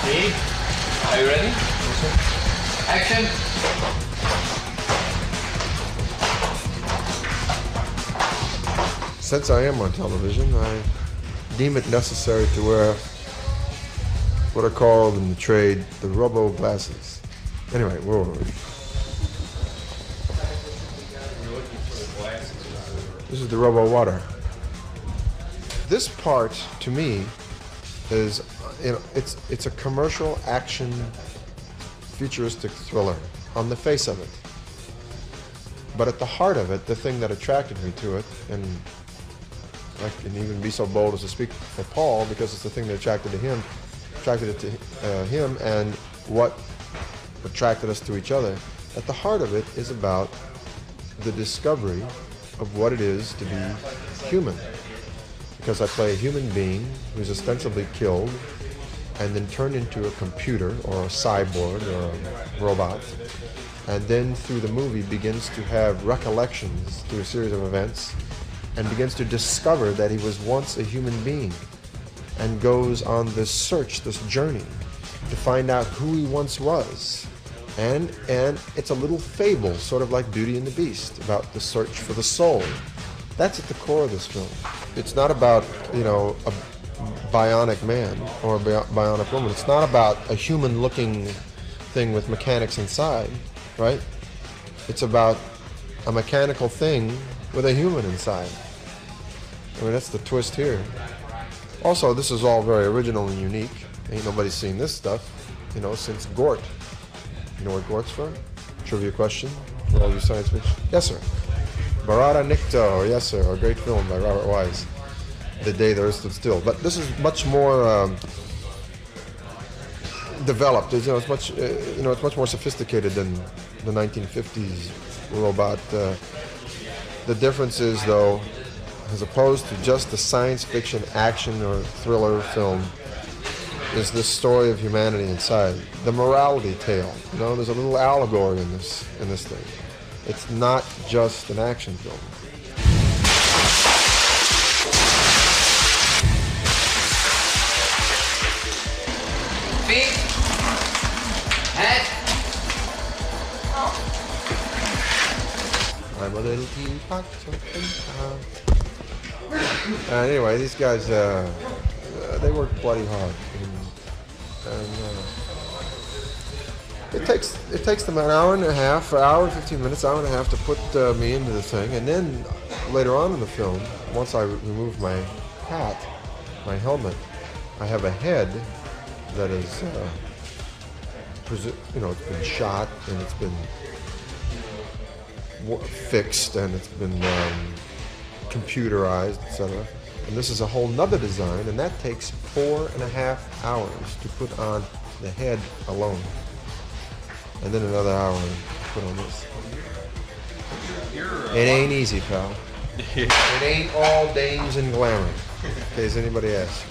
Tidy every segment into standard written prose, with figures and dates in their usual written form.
Steve, are you ready? Action! Since I am on television, I deem it necessary to wear what are called in the trade the robo glasses. Anyway, whoa. This is the robo water. This part, to me, is it's a commercial action, futuristic thriller on the face of it. But at the heart of it, the thing that attracted me to it, and I can even be so bold as to speak for Paul because it's the thing that attracted him, and what attracted us to each other. At the heart of it is about the discovery of what it is to be human. Because I play a human being who's ostensibly killed and then turned into a computer or a cyborg or a robot, and then through the movie begins to have recollections through a series of events and begins to discover that he was once a human being and goes on this search, this journey to find out who he once was. And it's a little fable, sort of like Beauty and the Beast, about the search for the soul. That's at the core of this film. It's not about, a bionic man or a bionic woman. It's not about a human-looking thing with mechanics inside, right? It's about a mechanical thing with a human inside. I mean, that's the twist here. Also, this is all very original and unique. Ain't nobody seen this stuff, since Gort. You know what Gort's from? Trivia question for all you science fiction. Yes, sir. Barada Nikto, yes, sir. A great film by Robert Wise. The Day the Earth Stood Still. But this is much more developed. It's much more sophisticated than the 1950s robot. The difference is, though, as opposed to just a science fiction action or thriller film, is this story of humanity inside. The morality tale. There's a little allegory in this thing. It's not just an action film. Feet. Head. I'm a little teapot. Anyway, these guys, they work bloody hard. And it takes them an hour and 15 minutes, hour and a half to put me into the thing, and then later on in the film, once I remove my hat, my helmet, I have a head that is, it's been shot and it's been fixed and it's been computerized, etc. And this is a whole nother design, and that takes 4.5 hours to put on the head alone. And then another hour to put on this. It ain't easy, pal. It ain't all dames and glamour, in case anybody asks.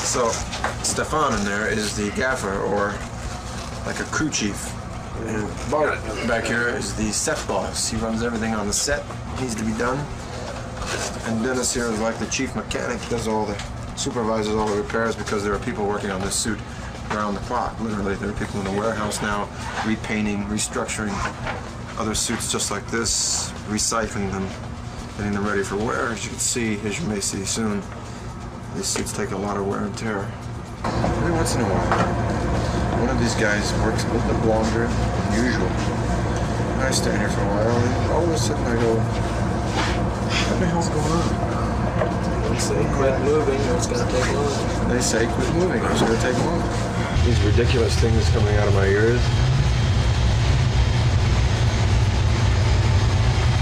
So, Stefan in there is the gaffer, or like a crew chief. And Bart back here is the set boss. He runs everything on the set. Needs to be done. And Dennis here is like the chief mechanic. Supervises all the repairs, because there are people working on this suit around the clock. Literally, there are people in the warehouse now repainting, restructuring other suits just like this, recycling them, getting them ready for wear. As you may see soon, these suits take a lot of wear and tear. Every once in a while, one of these guys works a little bit longer than usual. And I stand here for a while, and all of a sudden I go, what the hell's going on? They say quit moving, or it's going to take longer. They say quit moving, or it's going to take longer. These ridiculous things coming out of my ears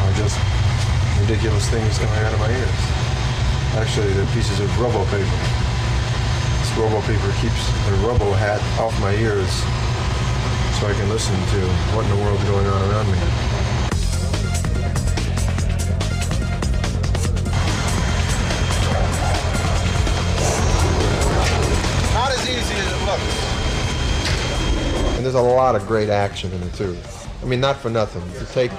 are just ridiculous things coming out of my ears. Actually, they're pieces of robo paper. This robo paper keeps the robo hat off my ears so I can listen to what in the world's going on around me. Not as easy as it looks. And there's a lot of great action in it too. I mean, not for nothing. To take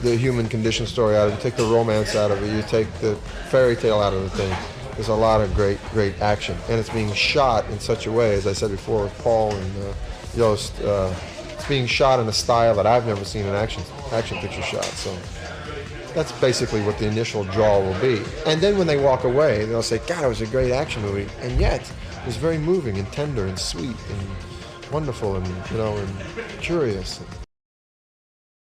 the human condition story out of it, you take the romance out of it, you take the fairy tale out of the thing. There's a lot of great action, and it's being shot in such a way, as I said before with Paul and Yost. It's being shot in a style that I've never seen an action picture shot. So that's basically what the initial draw will be. And then when they walk away, they'll say, "God, it was a great action movie," and yet it was very moving and tender and sweet and wonderful and and curious.